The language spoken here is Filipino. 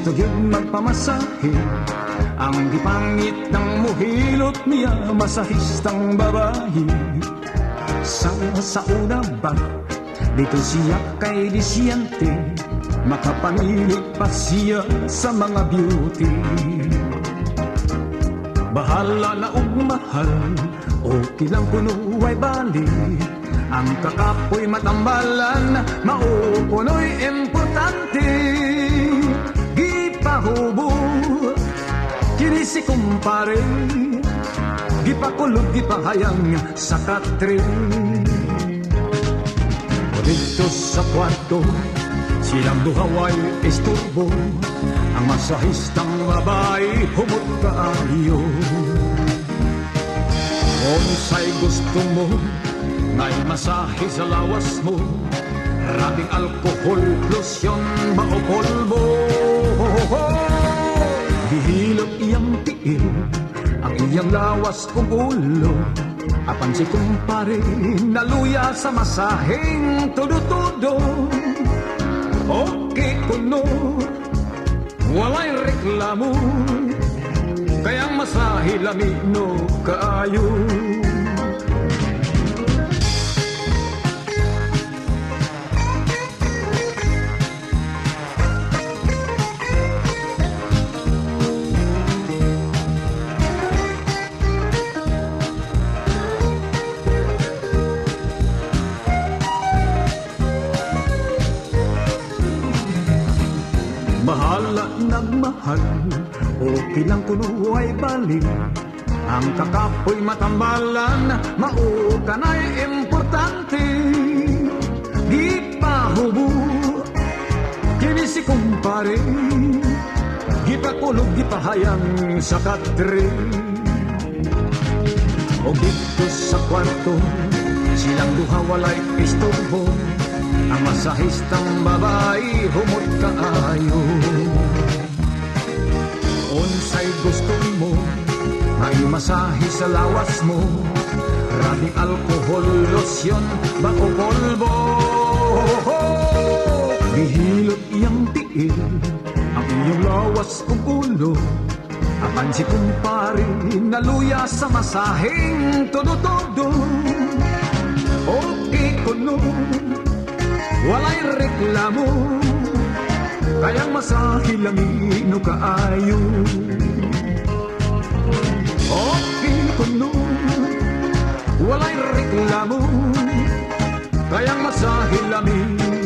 gusto yun magpamasahe. Ang gipangit ng muhilot niya, masahistang babae. Sa una ba, dito siya kay Disyente, makapamili pa siya sa mga beauty. Bahala na og mahal, okay lang kuno ay bali. Ang kakapoy matambalan, maupuno'y importante. Gipahubo, kini si kumpare, gipakulog, gipahayang sa katre. O dito sa kwarto, silang duhaway isturbo. Ang masahistang babae, humot kaayo. Kung gusto mo, ngay masahe sa lawas mo, rabing alkohol, lotion, bao polvo. Hihilot iyang tiil, ang iyang lawas kong ulo. Apan si kumpare, naluya sa masaheng todo-todo. Okay kuno, walay reklamo, kayang masahe lamino kaayo. Bahala nagmahal, okay lang kuno ay bali. Ang kakapoy matambalan, maukanay importante. Gipahubo, kini si kumpare, gipakulog, gipahayang sa katre. O dito sa kwarto, silang duha walay istorbo. Ang masahistang babae, humot kaayo. Unsay gusto mo, may masahe sa lawas mo, rabing alkohol, lotion, bao polvo. Gihilot iyang tiil, ang iyong lawas kong ulo. Apan si kumpare, naluya sa masaheng todo-todo. Okay kuno, walay reklamo, kayang masahe lamino kaayo. Okay kuno, walay reklamo, kayang masahe lamino